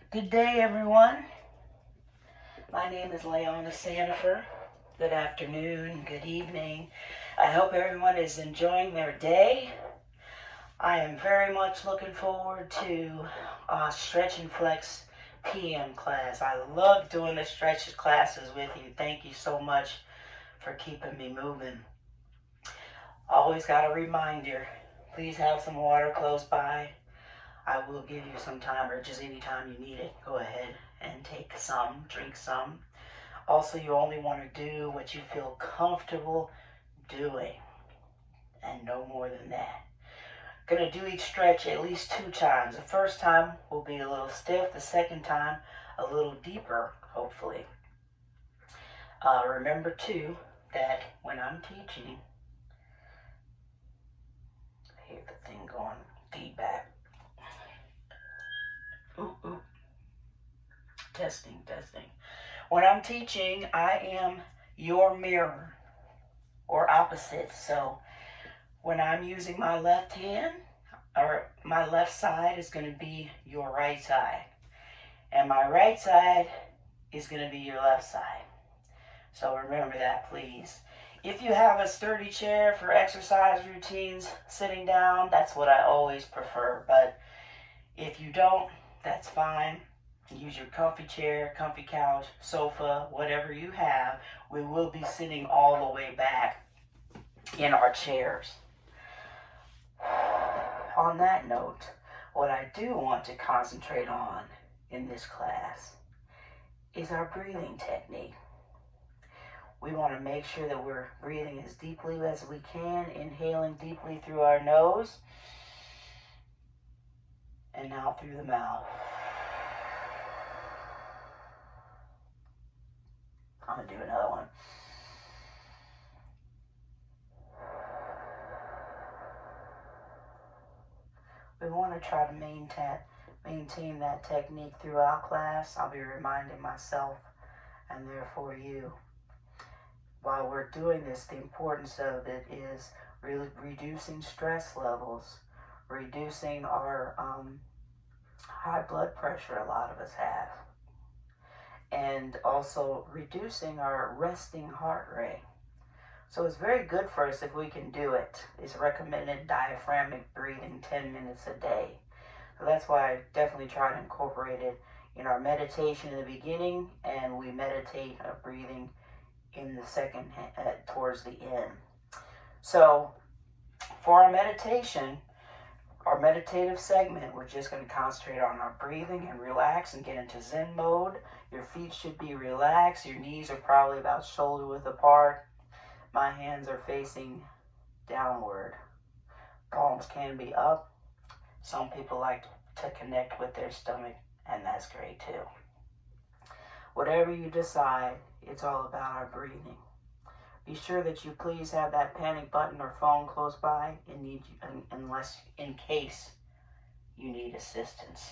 Good day, everyone. My name is Leona Sandifer. Good afternoon, good evening. I hope everyone is enjoying their day. I am very much looking forward to Stretch and Flex PM class. I love doing the stretch classes with you. Thank you so much for keeping me moving. Always got a reminder. Please have some water close by. I will give you some time, or just anytime you need it, go ahead and take some, drink some. Also, you only want to do what you feel comfortable doing, and no more than that. Gonna do each stretch at least 2 times. The first time will be a little stiff, the second time a little deeper, hopefully. Remember too that when I'm teaching, I hear the thing going, feedback. Ooh, ooh. Testing, testing. When I'm teaching, I am your mirror or opposite. So when I'm using my left hand, or my left side is going to be your right side, and my right side is going to be your left side. So remember that, please. If you have a sturdy chair for exercise routines, sitting down, that's what I always prefer. But if you don't, that's fine. Use your comfy chair, comfy couch, sofa, whatever you have. We will be sitting all the way back in our chairs. On that note, what I do want to concentrate on in this class is our breathing technique. We want to make sure that we're breathing as deeply as we can, inhaling deeply through our nose and out through the mouth. I'm going to do another one. We want to try to maintain that technique throughout class. I'll be reminding myself and therefore you. While we're doing this, the importance of it is really reducing stress levels, reducing our high blood pressure a lot of us have, and also reducing our resting heart rate. So it's very good for us if we can do it. It's recommended diaphragmatic breathing 10 minutes a day. So that's why I definitely try to incorporate it in our meditation in the beginning, and we meditate breathing in the second, towards the end. So for our meditation, our meditative segment, we're just going to concentrate on our breathing and relax and get into Zen mode. Your feet should be relaxed. Your knees are probably about shoulder width apart. My hands are facing downward. Palms can be up. Some people like to connect with their stomach, and that's great too. Whatever you decide, it's all about our breathing. Be sure that you please have that panic button or phone close by in case you need assistance.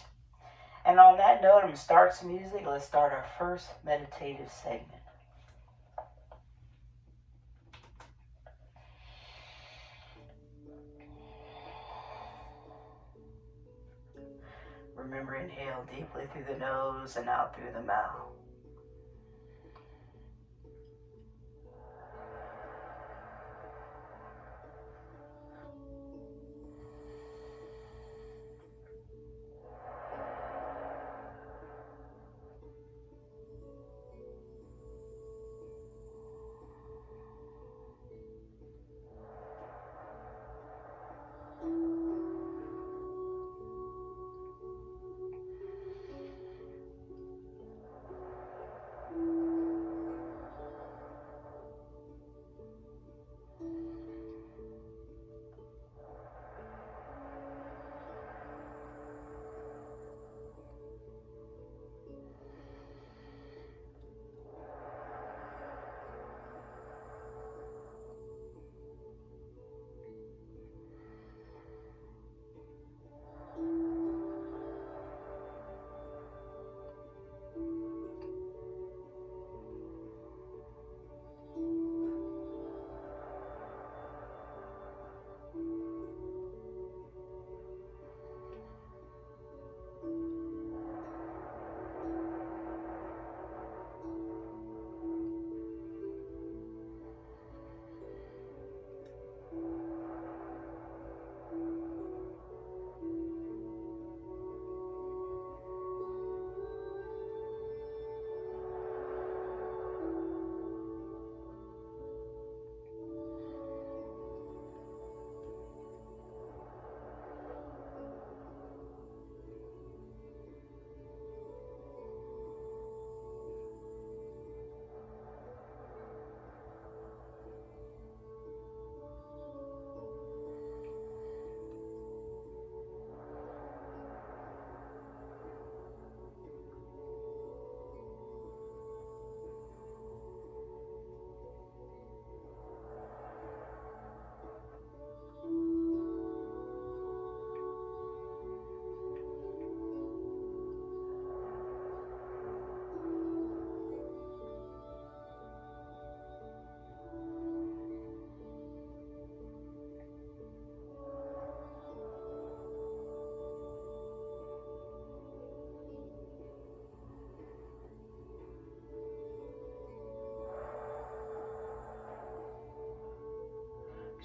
And on that note, I'm going to start some music. Let's start our first meditative segment. Remember, inhale deeply through the nose and out through the mouth.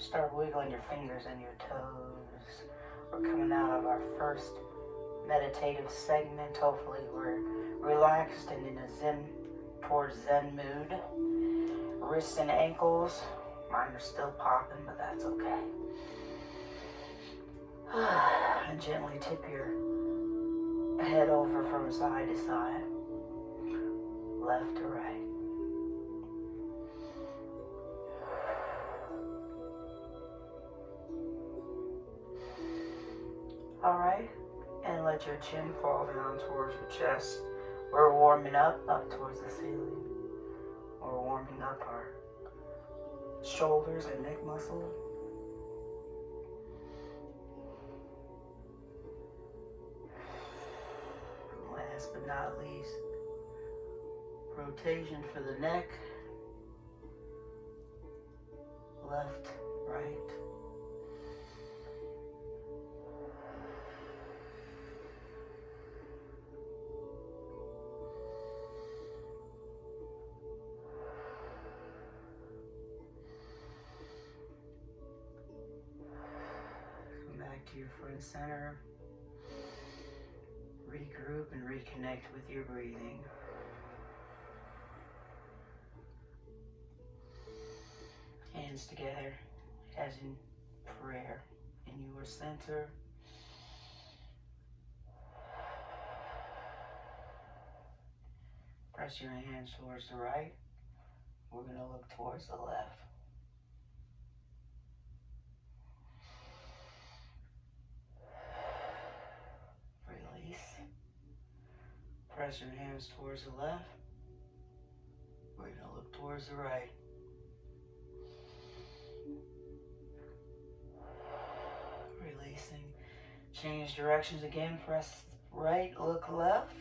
Start wiggling your fingers and your toes. We're coming out of our first meditative segment. Hopefully we're relaxed and in a towards Zen mood. Wrists and ankles, mine are still popping, but that's okay. And gently tip your head over from side to side, left to right. All right, and let your chin fall down towards your chest. We're warming up towards the ceiling. We're warming up our shoulders and neck muscle. Last but not least, rotation for the neck. Left, right. Come back to your front center. Regroup and reconnect with your breathing. Hands together as in prayer in your center. Press your hands towards the right. We're going to look towards the left. Release. Press your hands towards the left. We're going to look towards the right. Releasing. Change directions again. Press right, look left.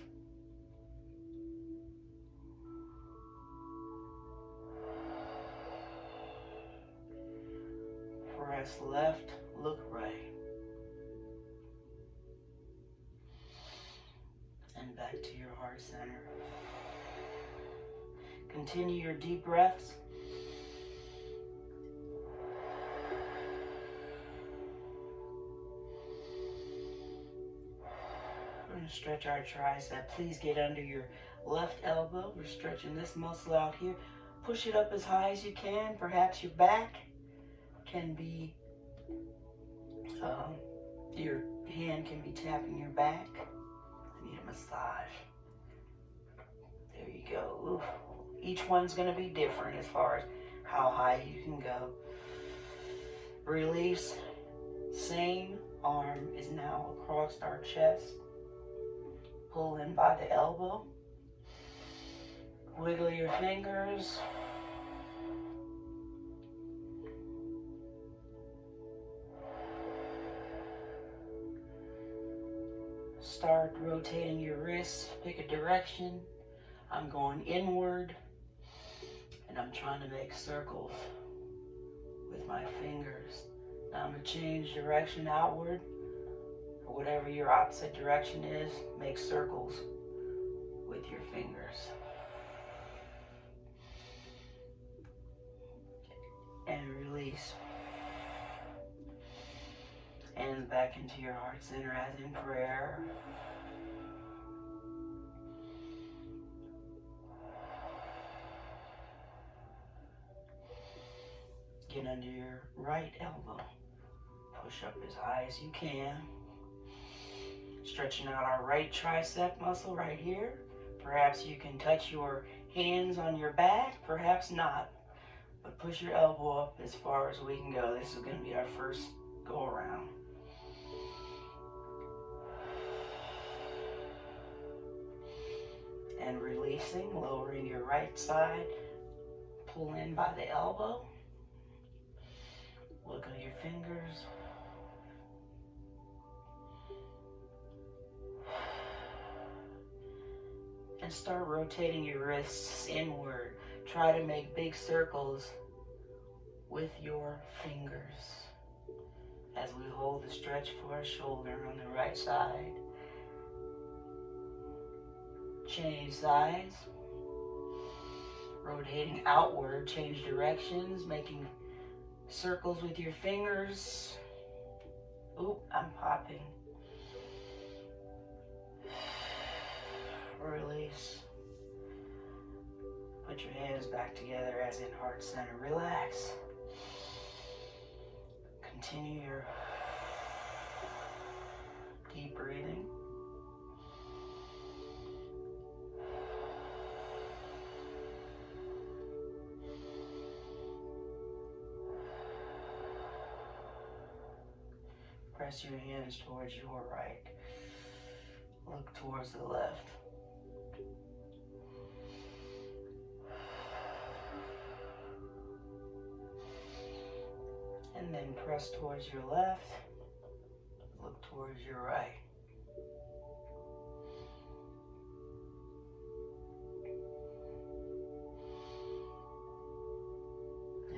Press left, look right. And back to your heart center. Continue your deep breaths. We're going to stretch our tricep. Please get under your left elbow. We're stretching this muscle out here. Push it up as high as you can. Perhaps your back can be, your hand can be tapping your back. I need a massage. There you go. Ooh. Each one's going to be different as far as how high you can go. Release. Same arm is now across our chest. Pull in by the elbow. Wiggle your fingers. Start rotating your wrists. Pick a direction. I'm going inward, and I'm trying to make circles with my fingers. Now I'm going to change direction outward, or whatever your opposite direction is. Make circles with your fingers. And release. And back into your heart center as in prayer. Get under your right elbow. Push up as high as you can. Stretching out our right tricep muscle right here. Perhaps you can touch your hands on your back, perhaps not. But push your elbow up as far as we can go. This is going to be our first go around. And releasing, lowering your right side. Pull in by the elbow. Wiggle your fingers. And start rotating your wrists inward. Try to make big circles with your fingers as we hold the stretch for our shoulder on the right side. Change sides. Rotating outward, change directions, making circles with your fingers. Oop, I'm popping. Release. Put your hands back together as in heart center. Relax. Continue your deep breathing. Press your hands towards your right. Look towards the left. And then press towards your left. Look towards your right.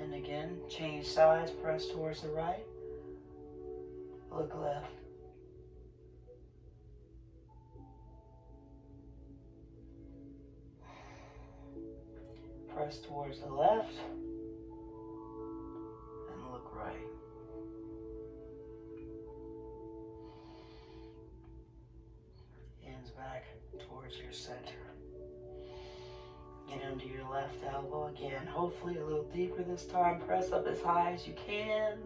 And again, change sides, press towards the right. Look left. Press towards the left. And look right. Hands back towards your center. Get under your left elbow again. Hopefully a little deeper this time. Press up as high as you can.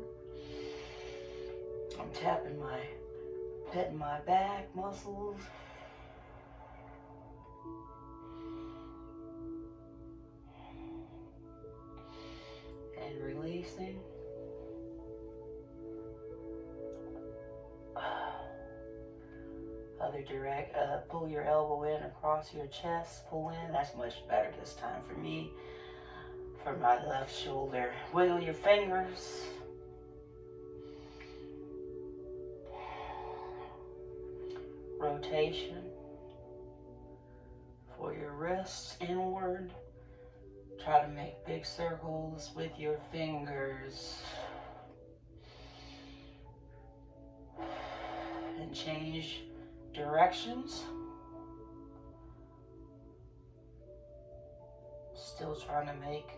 I'm petting my back muscles. And releasing. Other direct, pull your elbow in across your chest, pull in. That's much better this time for me. For my left shoulder. Wiggle your fingers. Rotation for your wrists inward. Try to make big circles with your fingers. And change directions. Still trying to make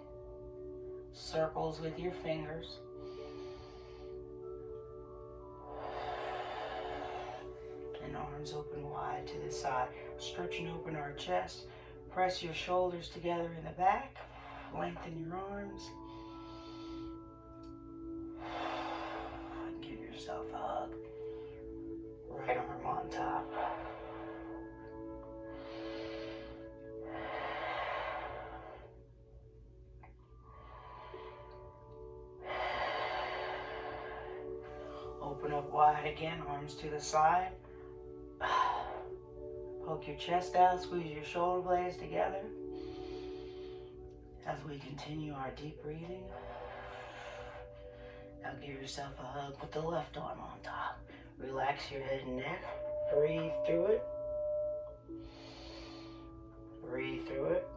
circles with your fingers. And arms open wide to the side. Stretching open our chest. Press your shoulders together in the back. Lengthen your arms. And give yourself a hug. Right arm on top. Open up wide again, arms to the side. Poke your chest out, squeeze your shoulder blades together. As we continue our deep breathing. Now give yourself a hug with the left arm on top. Relax your head and neck. Breathe through it. Breathe through it.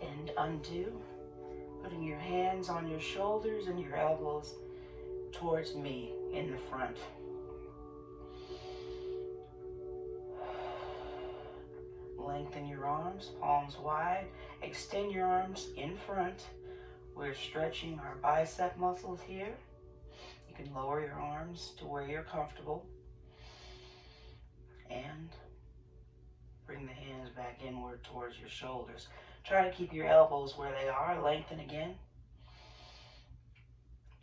And undo. Putting your hands on your shoulders and your elbows towards me in the front. Lengthen your arms, palms wide. Extend your arms in front. We're stretching our bicep muscles here. You can lower your arms to where you're comfortable. And bring the hands back inward towards your shoulders. Try to keep your elbows where they are. Lengthen again.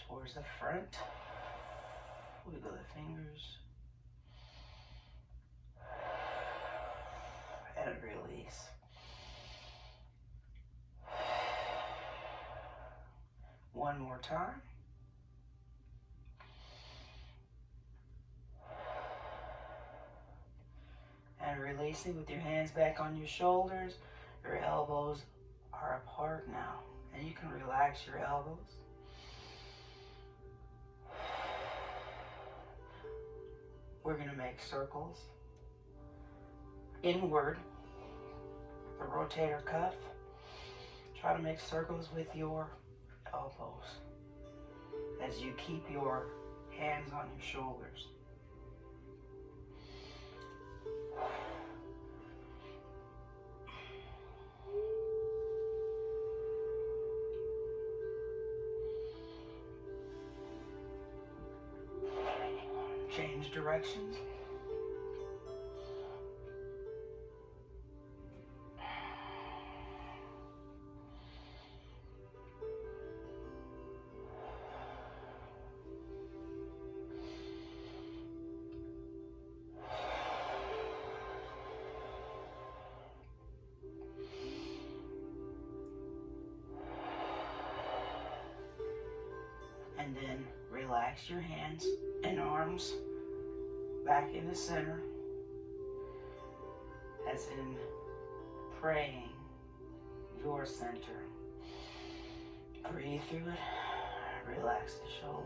Towards the front. Wiggle the fingers. And release. One more time. And releasing with your hands back on your shoulders. Your elbows are apart now. And you can relax your elbows. We're going to make circles. Inward. The rotator cuff. Try to make circles with your elbows as you keep your hands on your shoulders. directions. And then relax your hands and arms back in the center, as in praying your center. Breathe through it, relax the shoulders.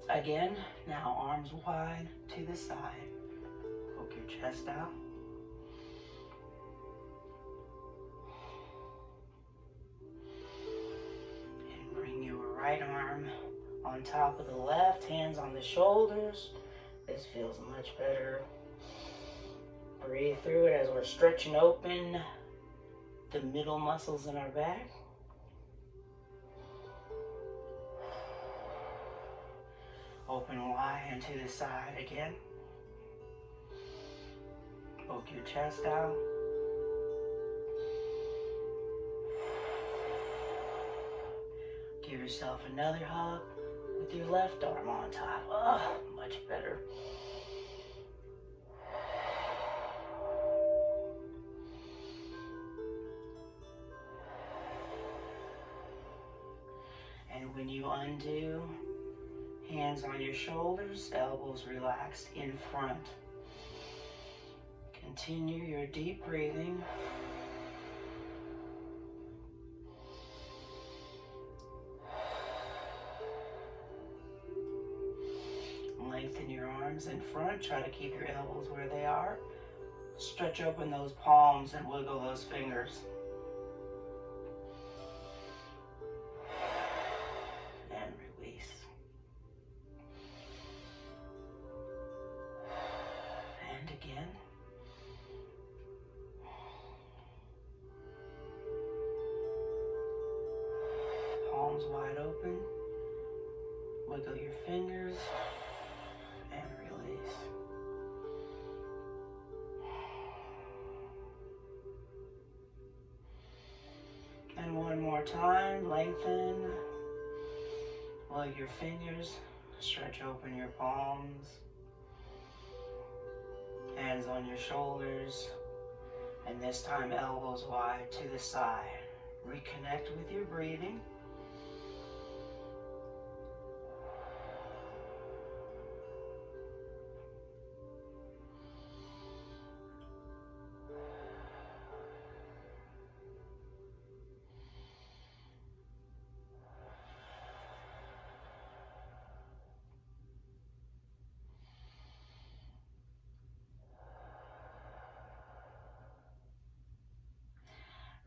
Again, now arms wide to the side. Poke your chest out. And bring your right arm on top of the left, hands on the shoulders. This feels much better. Breathe through it as we're stretching open the middle muscles in our back. Open wide and to the side again. Poke your chest out. Give yourself another hug with your left arm on top. Oh, much better. And when you undo, hands on your shoulders, elbows relaxed in front. Continue your deep breathing. Lengthen your arms in front. Try to keep your elbows where they are. Stretch open those palms and wiggle those fingers. And release. And again. Palms wide open. Wiggle your fingers and release. And one more time, lengthen. Wiggle your fingers, stretch open your palms. Hands on your shoulders, and this time elbows wide to the side. Reconnect with your breathing.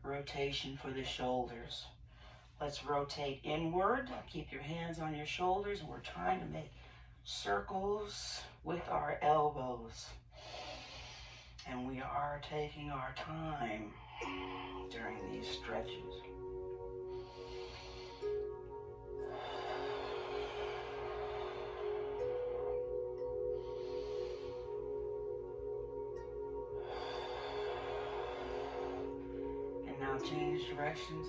Rotation for the shoulders. Let's rotate inward. Keep your hands on your shoulders. We're trying to make circles with our elbows. And we are taking our time during these stretches. Now change directions.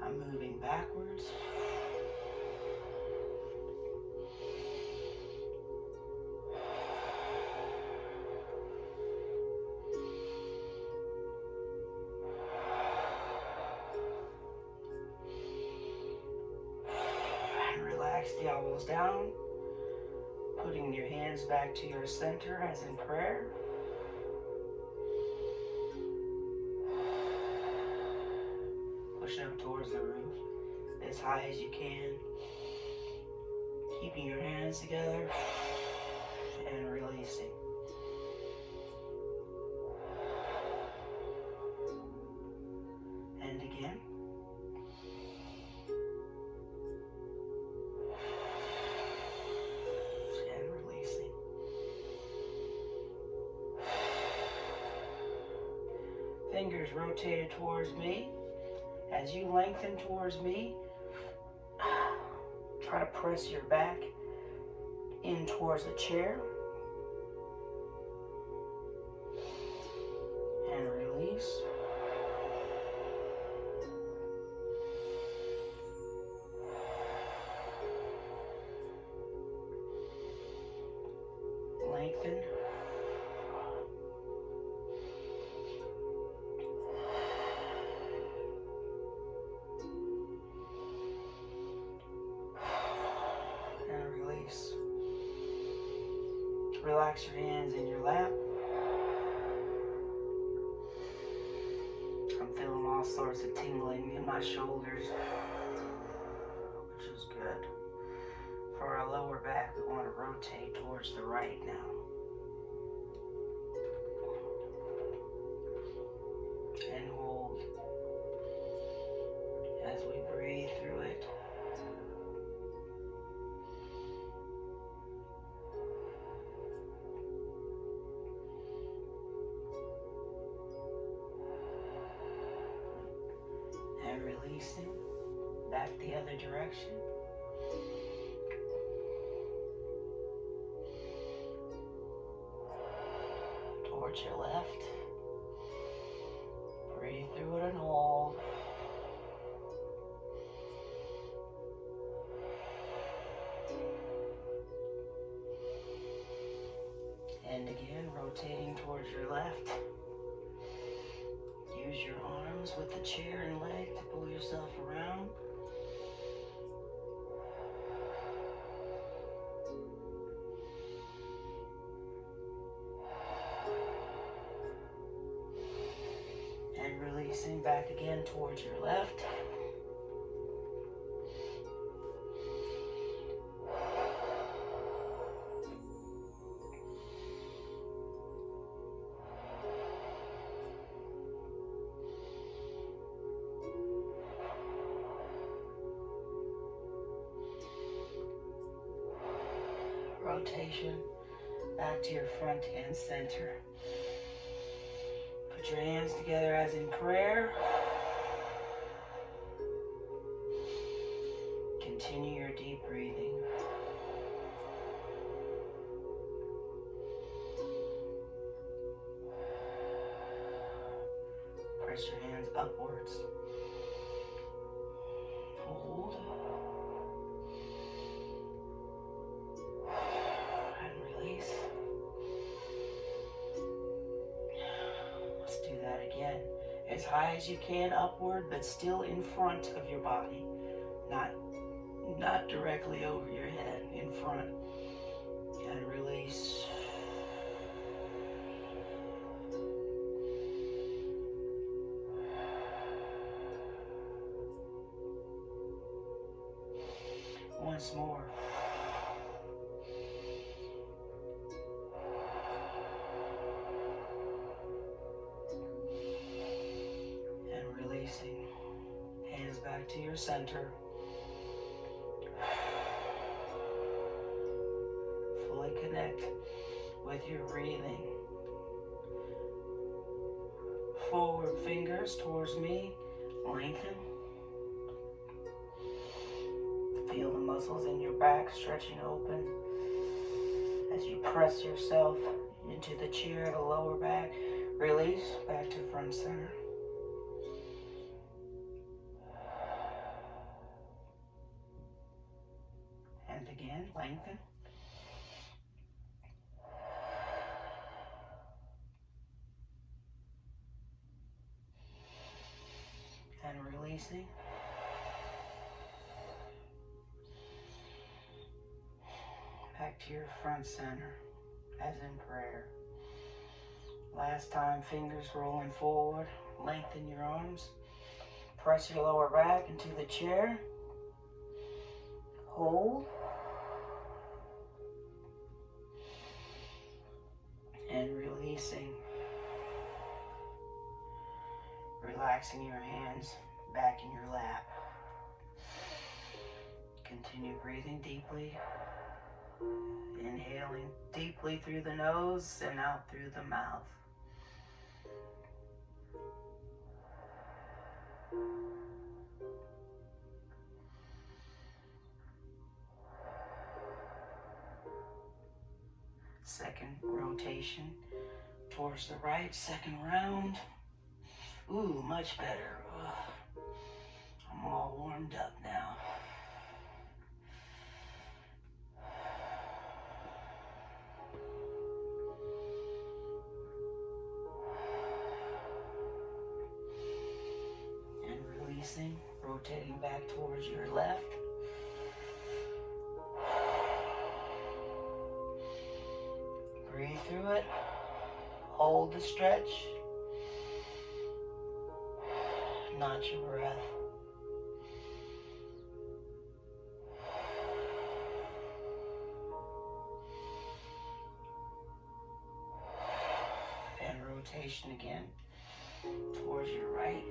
I'm moving backwards. And relax the elbows down. Putting your hands back to your center as in prayer. Push up towards the roof as high as you can. Keeping your hands together and releasing. And again. Fingers rotated towards me. As you lengthen towards me, try to press your back in towards the chair. And release. Lengthen. And release. Relax your hands in your lap. I'm feeling all sorts of tingling in my shoulders, which is good. For our lower back, we want to rotate towards the right now. And hold as we breathe through it. And releasing back the other direction. Towards your left. Breathe through it and hold. And again, rotating towards your left. Use your arms with the chair and leg to pull yourself around. And releasing back again towards your left. Rotation back to your front and center. Put your hands together as in prayer. Continue your deep breathing. Press your hands upwards. Hold. Let's do that again. As high as you can upward, but still in front of your body. Not directly over your head, in front. And release. Once more. Releasing. Hands back to your center. Fully connect with your breathing. Forward fingers towards me. Lengthen. Feel the muscles in your back stretching open as you press yourself into the chair, the lower back. Release back to front center. And again, lengthen. And releasing. Back to your front center, as in prayer. Last time, fingers rolling forward. Lengthen your arms. Press your lower back into the chair. Hold. And releasing. Relaxing your hands back in your lap. Continue breathing deeply. Inhaling deeply through the nose and out through the mouth. Second rotation towards the right, second round. Ooh, much better. I'm all warmed up now. And releasing, rotating back towards your left. Breathe through it. Hold the stretch. Notch your breath. And rotation again towards your right.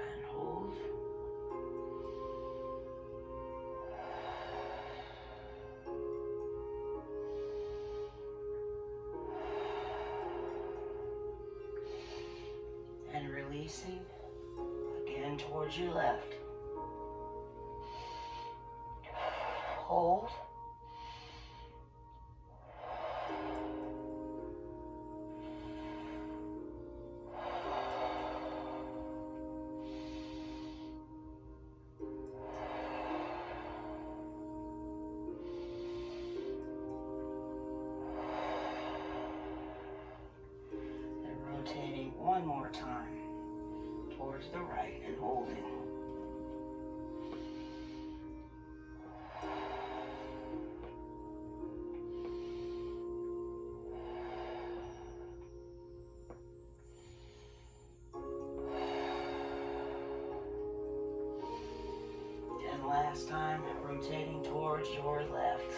And hold. And releasing again towards your left. Hold. And rotating one more time towards the right and holding. And last time, rotating towards your left.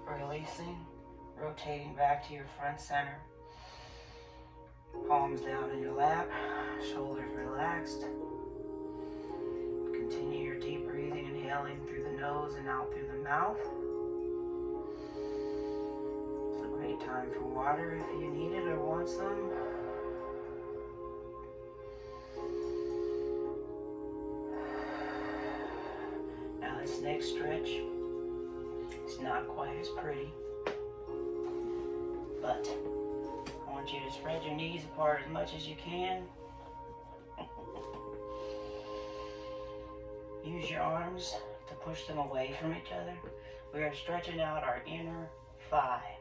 Releasing, rotating back to your front center. Palms down in your lap, shoulders relaxed. Continue your deep breathing, inhaling through the nose and out through the mouth. It's a great time for water if you need it or want some. Now this next stretch is not quite as pretty, but I want you to spread your knees apart as much as you can. Use your arms to push them away from each other. We are stretching out our inner thigh.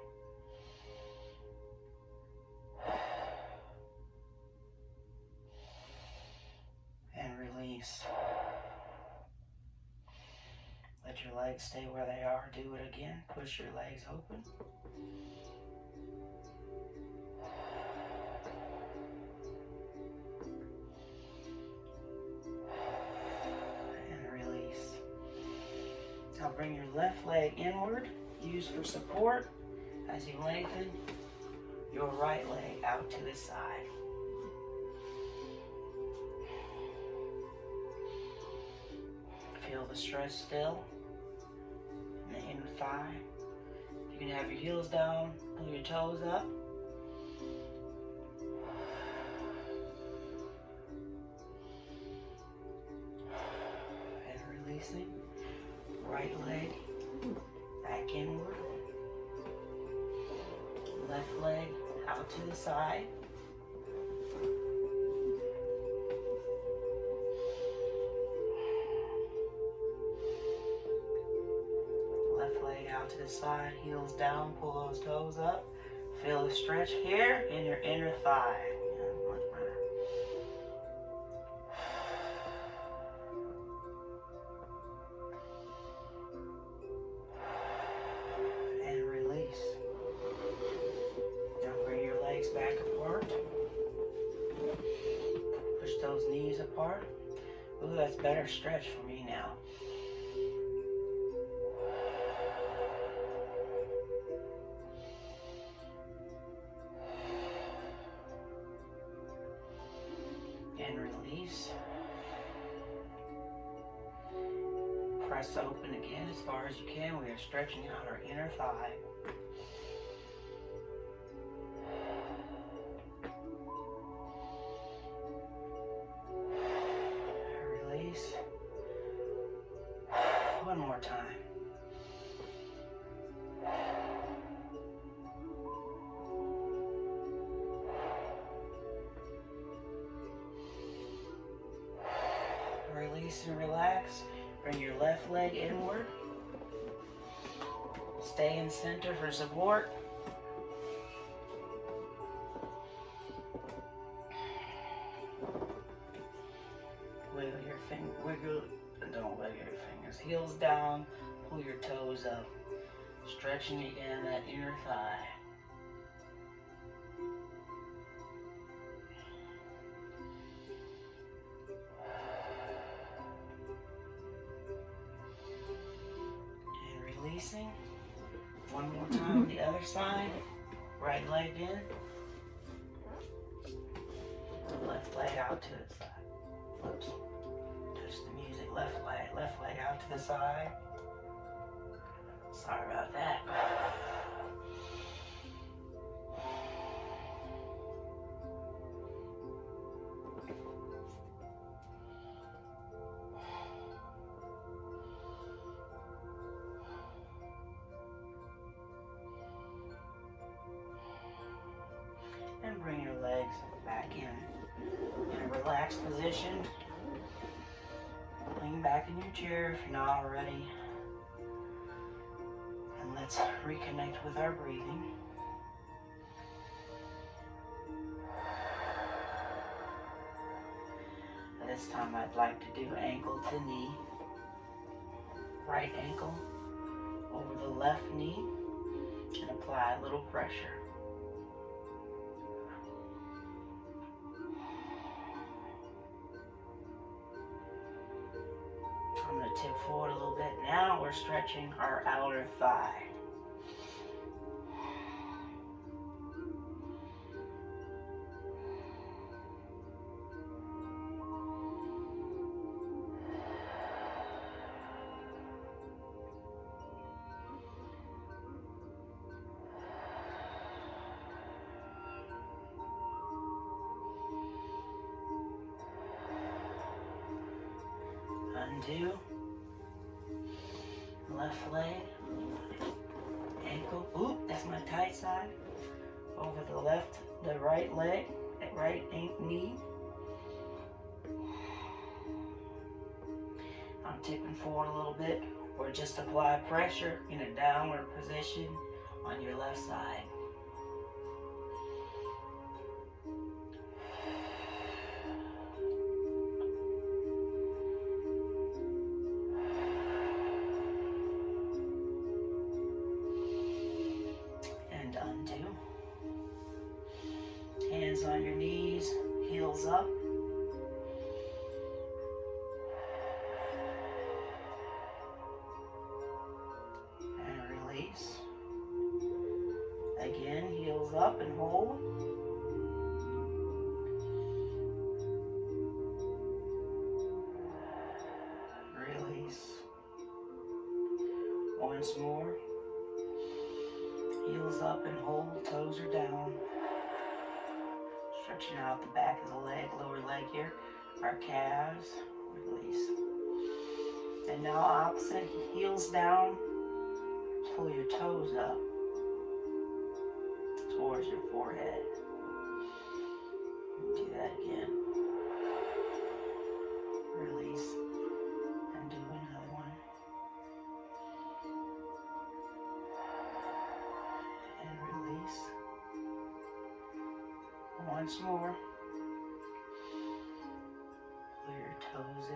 And release. Let your legs stay where they are. Do it again. Push your legs open. Now bring your left leg inward, use for support as you lengthen your right leg out to the side. Feel the stretch still in the inner thigh. You can have your heels down, pull your toes up. And releasing. Right leg back inward. Left leg out to the side. Left leg out to the side, heels down, pull those toes up. Feel the stretch here in your inner thigh. Yeah, much better. Back apart. Push those knees apart. Ooh, that's better stretch for me now. release. Press open again as far as you can. We are stretching out our inner thigh. Release. One more time. Release and relax. Bring your left leg inward. Stay in center for support. Wiggle your finger, don't wiggle your fingers. Heels down, pull your toes up. Stretching again that inner thigh. Releasing. One more time, the other side. Right leg in. Left leg out to the side. Whoops. Touch the music. Left leg out to the side. Sorry about that. And bring your legs back in a relaxed position. Lean back in your chair if you're not already. And let's reconnect with our breathing. This time I'd like to do ankle to knee. Right ankle over the left knee and apply a little pressure. I'm going to tip forward a little bit. Now we're stretching our outer thigh. Undo. Left leg, ankle, oop, that's my tight side. Over the right leg, right knee. I'm tipping forward a little bit, or just apply pressure in a downward position on your left side. Undo. Hands on your knees, heels up. And release. Again, heels up and hold. Release. Once more. Heels up and hold, toes are down. Stretching out the back of the leg, lower leg here. Our calves, release. And now opposite, heels down. Pull your toes up towards your forehead. Do that again. Release. And do another one. Once more. Pull your toes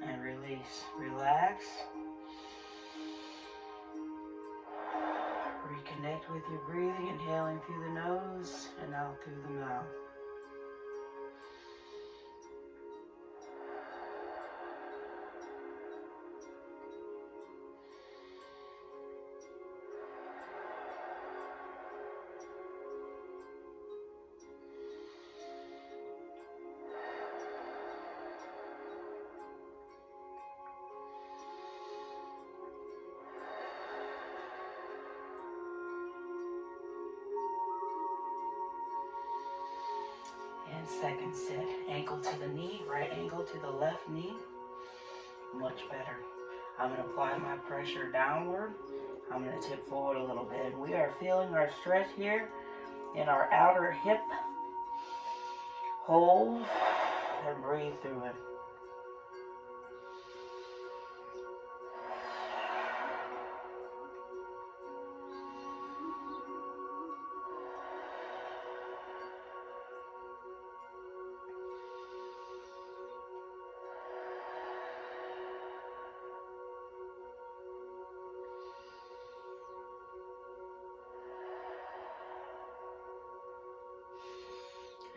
in. And release. Relax. Reconnect with your breathing, inhaling through the nose and out through the mouth. And second set, ankle to the knee, right ankle to the left knee. Much better. I'm going to apply my pressure downward. I'm going to tip forward a little bit. We are feeling our stretch here in our outer hip. Hold and breathe through it.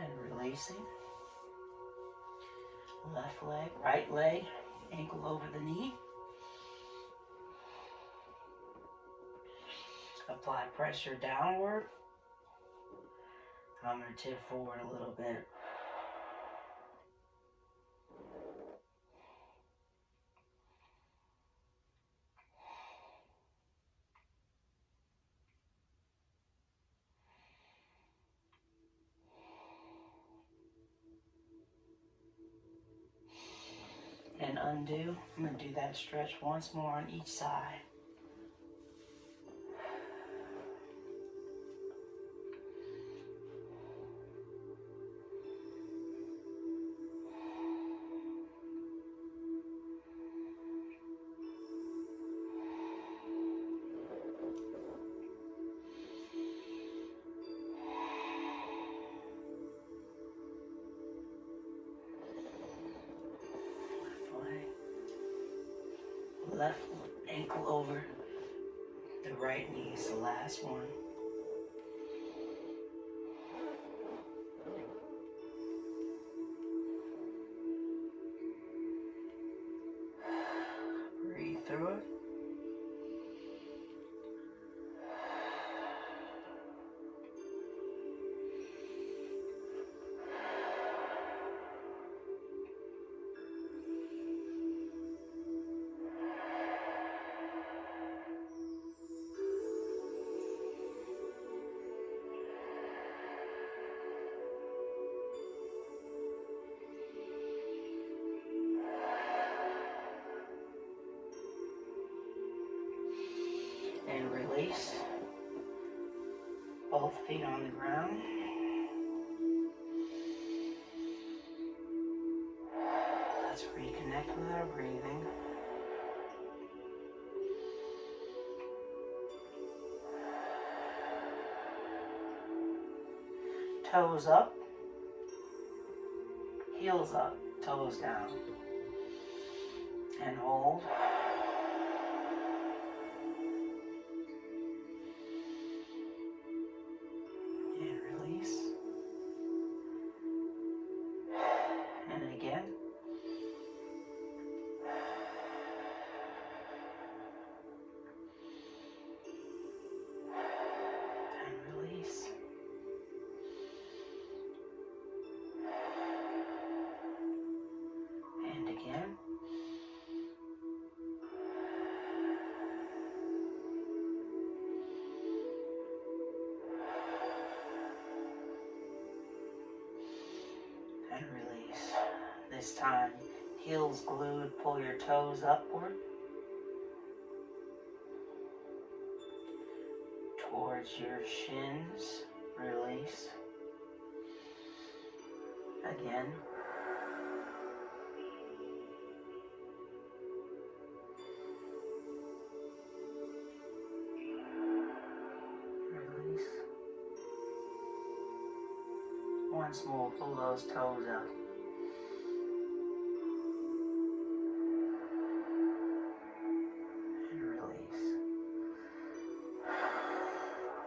And releasing. Left leg, right leg, ankle over the knee. Apply pressure downward. I'm going to tip forward a little bit. And undo. I'm going to do that stretch once more on each side. Left ankle over the right knee is the last one. Breathe through it. And release. Both feet on the ground. Let's reconnect with our breathing. Toes up. Heels up. Toes down. And hold. And again. And release. And again. And release. This time, heels glued, pull your toes upward towards your shins. Release. Again. Release. Once more, pull those toes up.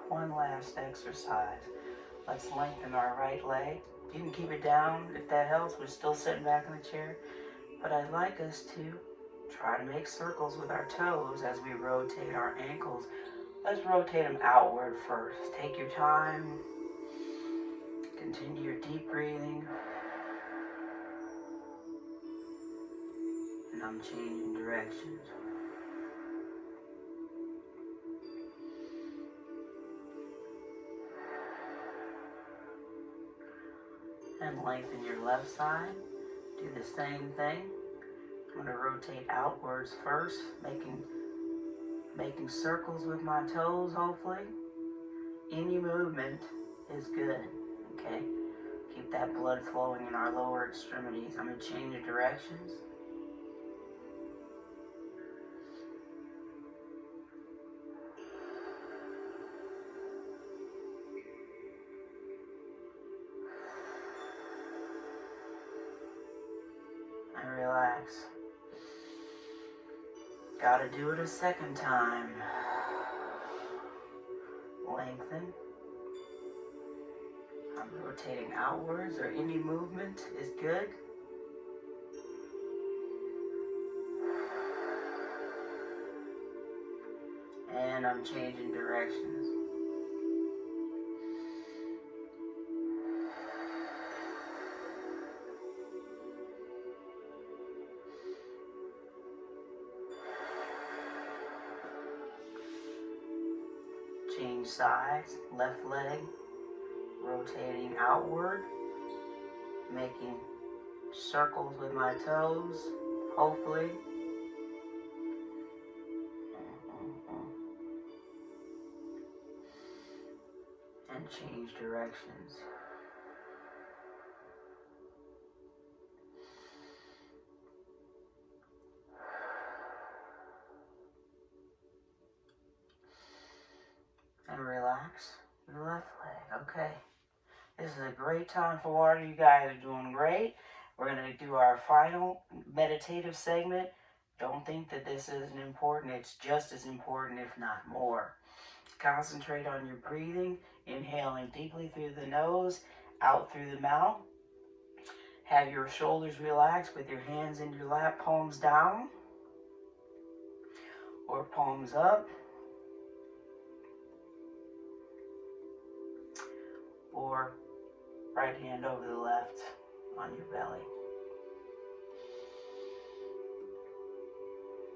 One last exercise. Let's lengthen our right leg. You can keep it down if that helps. We're still sitting back in the chair. But I'd like us to try to make circles with our toes as we rotate our ankles. Let's rotate them outward first. Take your time. Continue your deep breathing. And I'm changing directions. And lengthen your left side. Do the same thing. I'm going to rotate outwards first, making circles with my toes, hopefully. Any movement is good, okay? Keep that blood flowing in our lower extremities. I'm going to change the directions. And relax. Gotta do it a second time. Lengthen. I'm rotating outwards, or any movement is good. And I'm changing directions. Change sides, left leg, rotating outward, making circles with my toes, hopefully. And change directions. And relax your left leg. Okay. This is a great time for water. You guys are doing great. We're going to do our final meditative segment. Don't think that this isn't important. It's just as important, if not more. Concentrate on your breathing, inhaling deeply through the nose, out through the mouth. Have your shoulders relaxed with your hands in your lap, palms down or palms up, or right hand over the left on your belly.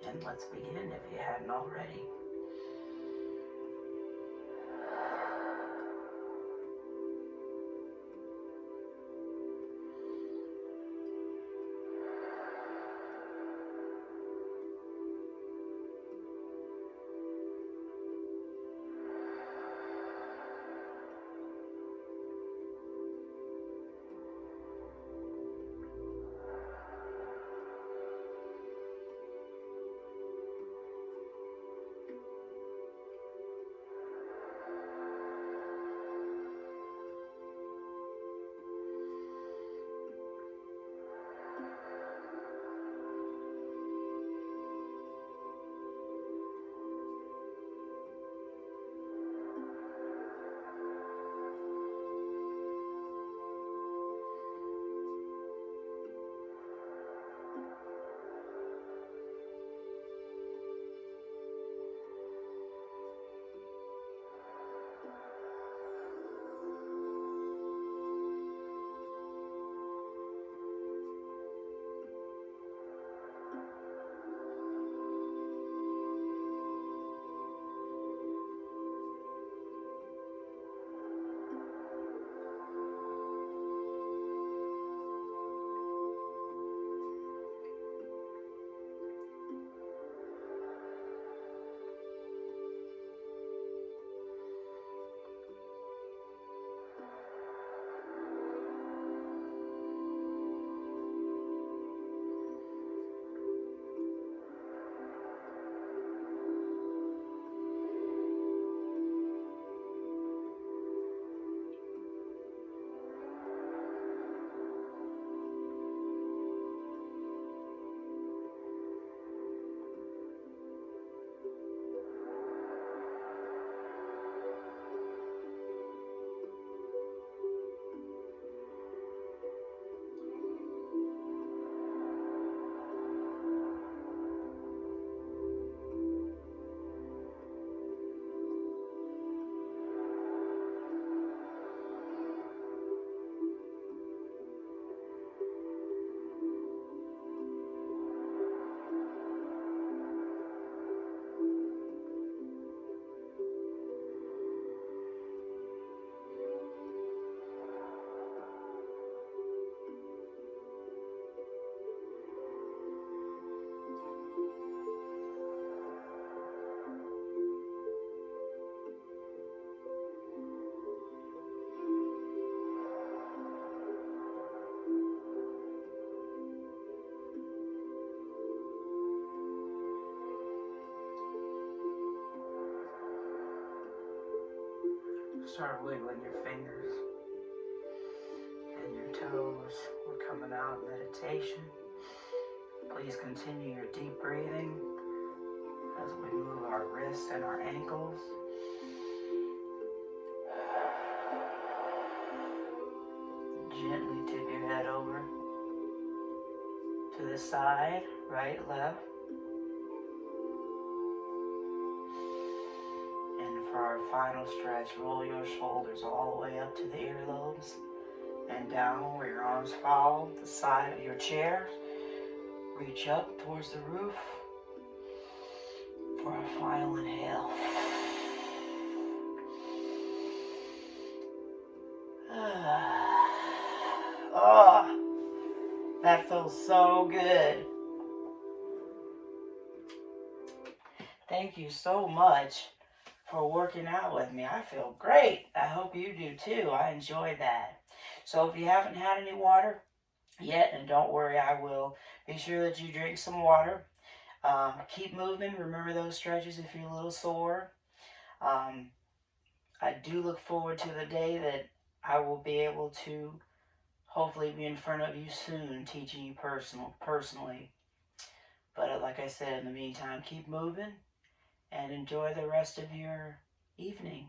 And let's begin if you hadn't already. Start wiggling your fingers and your toes. We're coming out of meditation. Please continue your deep breathing as we move our wrists and our ankles. Gently tip your head over to the side, right, left. And for our final stretch, roll your shoulders all the way up to the earlobes and down where your arms follow the side of your chair. Reach up towards the roof for our final inhale. Oh, that feels so good. Thank you so much for working out with me. I feel great. I hope you do too. I enjoyed that. So if you haven't had any water yet, and don't worry, I will, be sure that you drink some water. Keep moving. Remember those stretches if you're a little sore. I do look forward to the day that I will be able to hopefully be in front of you soon teaching you personally. But like I said, in the meantime, keep moving and enjoy the rest of your evening.